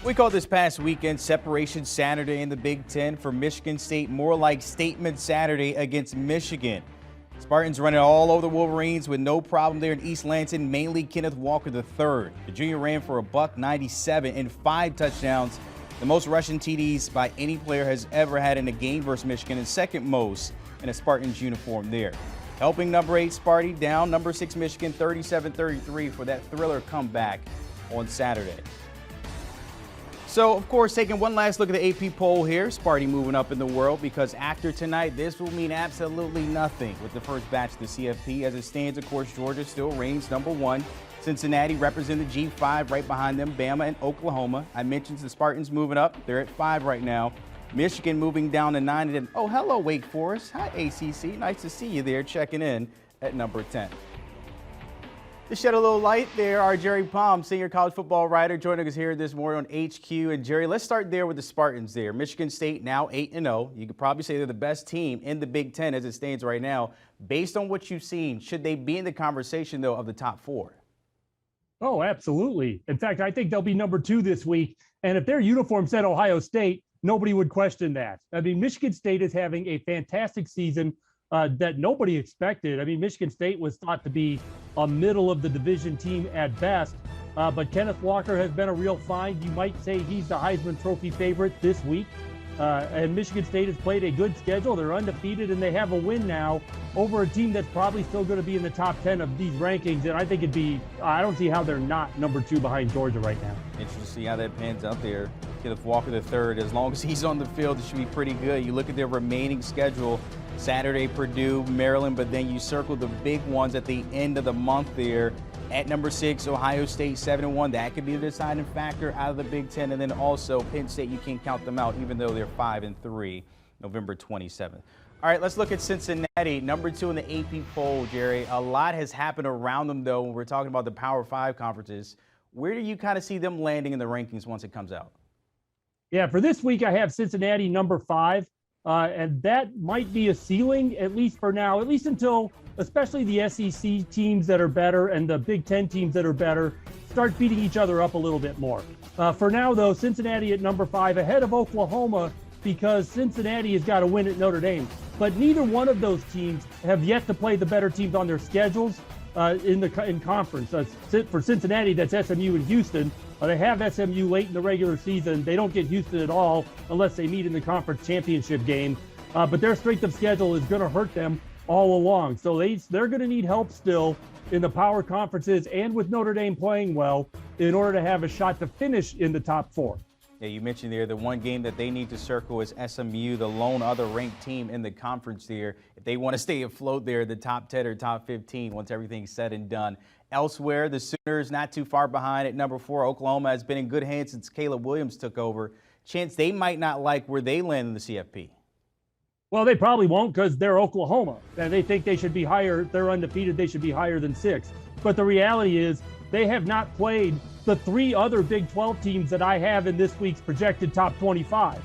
We call this past weekend Separation Saturday in the Big Ten. For Michigan State, more like Statement Saturday against Michigan. Spartans running all over the Wolverines with no problem there in East Lansing, mainly Kenneth Walker III. The junior ran for $197 and 5 touchdowns, the most rushing TDs by any player has ever had in a game versus Michigan, and second most in a Spartans uniform there. Helping number 8 Sparty down number 6 Michigan 37-33 for that thriller comeback on Saturday. So, of course, taking one last look at the AP poll here, Sparty moving up in the world because after tonight, this will mean absolutely nothing with the first batch of the CFP. As it stands, of course, Georgia still reigns number 1. Cincinnati represent the G5 right behind them, Bama and Oklahoma. I mentioned the Spartans moving up. They're at 5 right now. Michigan moving down to 9. And then, oh, hello, Wake Forest. Hi, ACC. Nice to see you there checking in at number 10. To shed a little light there, our Jerry Palm, senior college football writer, joining us here this morning on HQ. And Jerry, let's start there with the Spartans there. Michigan State now 8-0. You could probably say they're the best team in the Big Ten as it stands right now. Based on what you've seen, should they be in the conversation, though, of the top 4? Oh, absolutely. In fact, I think they'll be number 2 this week. And if their uniform said Ohio State, nobody would question that. I mean, Michigan State is having a fantastic season that nobody expected. I mean, Michigan State was thought to be a middle of the division team at best, but Kenneth Walker has been a real find. You might say he's the Heisman Trophy favorite this week. And Michigan State has played a good schedule. They're undefeated, and they have a win now over a team that's probably still going to be in the top 10 of these rankings. And I think I don't see how they're not number 2 behind Georgia right now. Interesting to see how that pans out there. Kenneth Walker III, as long as he's on the field, it should be pretty good. You look at their remaining schedule, Saturday, Purdue, Maryland, but then you circle the big ones at the end of the month there. At number 6, Ohio State 7-1. That could be the deciding factor out of the Big Ten. And then also Penn State, you can't count them out, even though they're 5-3, November 27th. All right, let's look at Cincinnati, number 2 in the AP poll, Jerry. A lot has happened around them, though, when we're talking about the Power 5 conferences. Where do you kind of see them landing in the rankings once it comes out? Yeah, for this week, I have Cincinnati number 5. And that might be a ceiling, at least for now, at least until especially the SEC teams that are better and the Big Ten teams that are better start beating each other up a little bit more. For now, though, Cincinnati at number 5 ahead of Oklahoma because Cincinnati has got to win at Notre Dame. But neither one of those teams have yet to play the better teams on their schedules in conference. For Cincinnati, that's SMU and Houston. They have SMU late in the regular season. They don't get Houston at all unless they meet in the conference championship game. But their strength of schedule is going to hurt them all along. So they're going to need help still in the power conferences and with Notre Dame playing well in order to have a shot to finish in the top 4. Yeah, you mentioned there the one game that they need to circle is SMU, the lone other ranked team in the conference there. If they want to stay afloat there, the top 10 or top 15 once everything's said and done. Elsewhere, the Sooners not too far behind at number 4. Oklahoma has been in good hands since Caleb Williams took over. Chance they might not like where they land in the CFP. Well, they probably won't because they're Oklahoma. And they think they should be higher. They're undefeated. They should be higher than 6. But the reality is they have not played the 3 other Big 12 teams that I have in this week's projected top 25.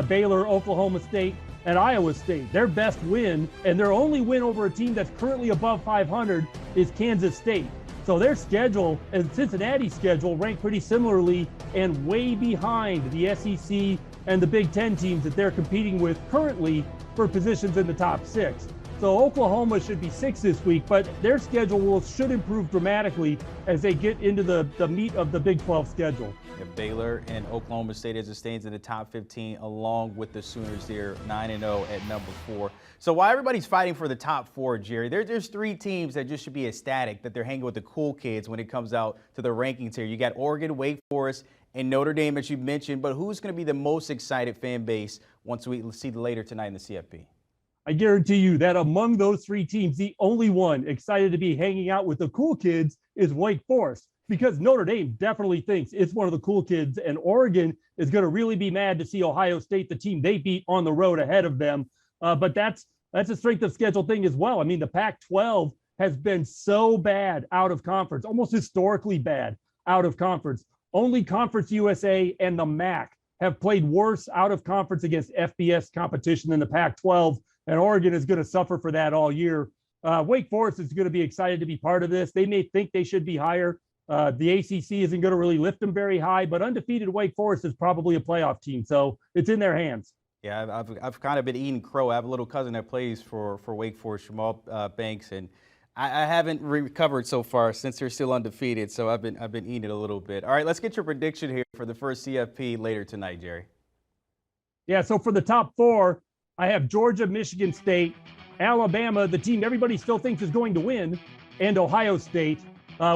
Baylor, Oklahoma State, and Iowa State. Their best win, and their only win over a team that's currently above 500, is Kansas State. So their schedule and Cincinnati's schedule rank pretty similarly and way behind the SEC and the Big Ten teams that they're competing with currently for positions in the top 6. So Oklahoma should be 6 this week, but their schedule should improve dramatically as they get into the meat of the Big 12 schedule. Yeah, Baylor and Oklahoma State as it stands in the top 15, along with the Sooners there, 9-0 at number 4. So while everybody's fighting for the top 4, Jerry, there's 3 teams that just should be ecstatic that they're hanging with the cool kids when it comes out to the rankings here. You got Oregon, Wake Forest, and Notre Dame, as you mentioned. But who's going to be the most excited fan base once we see later tonight in the CFP? I guarantee you that among those 3 teams, the only one excited to be hanging out with the cool kids is Wake Forest, because Notre Dame definitely thinks it's one of the cool kids, and Oregon is going to really be mad to see Ohio State, the team they beat on the road, ahead of them. But that's a strength of schedule thing as well. I mean, the Pac-12 has been so bad out of conference, almost historically bad out of conference. Only Conference USA and the MAC have played worse out of conference against FBS competition than the Pac-12. And Oregon is going to suffer for that all year. Wake Forest is going to be excited to be part of this. They may think they should be higher, The ACC isn't going to really lift them very high, but undefeated Wake Forest is probably a playoff team, so it's in their hands. Yeah, I've kind of been eating crow. I have a little cousin that plays for Wake Forest, Jamal Banks, and I haven't recovered so far since they're still undefeated. So I've been eating it a little bit. All right, let's get your prediction here for the first CFP later tonight, Jerry. Yeah, so for the top four, I have Georgia, Michigan State, Alabama, the team everybody still thinks is going to win, and Ohio State,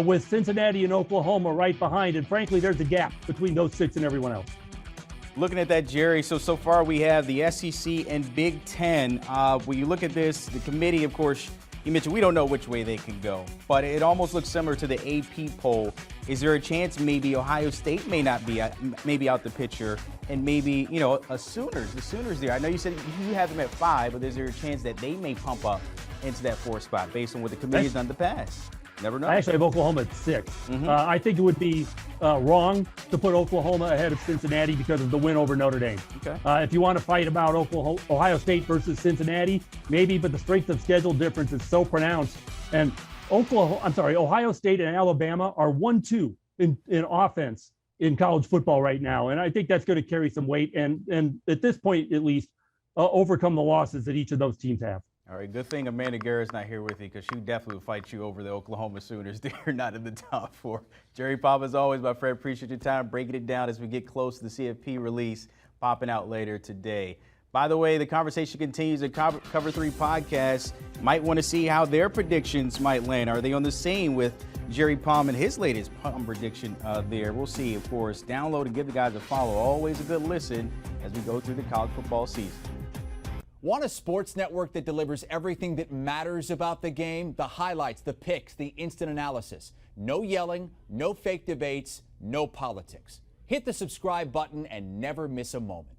with Cincinnati and Oklahoma right behind. And frankly, there's a gap between those six and everyone else. Looking at that, Jerry, so far we have the SEC and Big Ten. When you look at this, the committee, of course, you mentioned we don't know which way they can go, but it almost looks similar to the AP poll. Is there a chance maybe Ohio State may not be maybe out the picture, and maybe, the Sooners there? I know you said you have them at 5, but is there a chance that they may pump up into that 4th spot based on what the committee has done in the past? Never know. I actually have Oklahoma at 6. I think it would be wrong to put Oklahoma ahead of Cincinnati because of the win over Notre Dame. Okay. If you want to fight about Ohio State versus Cincinnati, maybe, but the strength of schedule difference is so pronounced. And Ohio State and Alabama are 1-2 in offense in college football right now, and I think that's going to carry some weight and at this point at least overcome the losses that each of those teams have. All right, good thing Amanda Guerra's not here with you, because she definitely would fight you over the Oklahoma Sooners. They're not in the top 4. Jerry Pop, as always, my friend, appreciate your time breaking it down as we get close to the CFP release popping out later today. By the way, the conversation continues at Cover 3 Podcast. Might want to see how their predictions might land. Are they on the same with Jerry Palm and his latest prediction there? We'll see, of course. Download and give the guys a follow. Always a good listen as we go through the college football season. Want a sports network that delivers everything that matters about the game? The highlights, the picks, the instant analysis. No yelling, no fake debates, no politics. Hit the subscribe button and never miss a moment.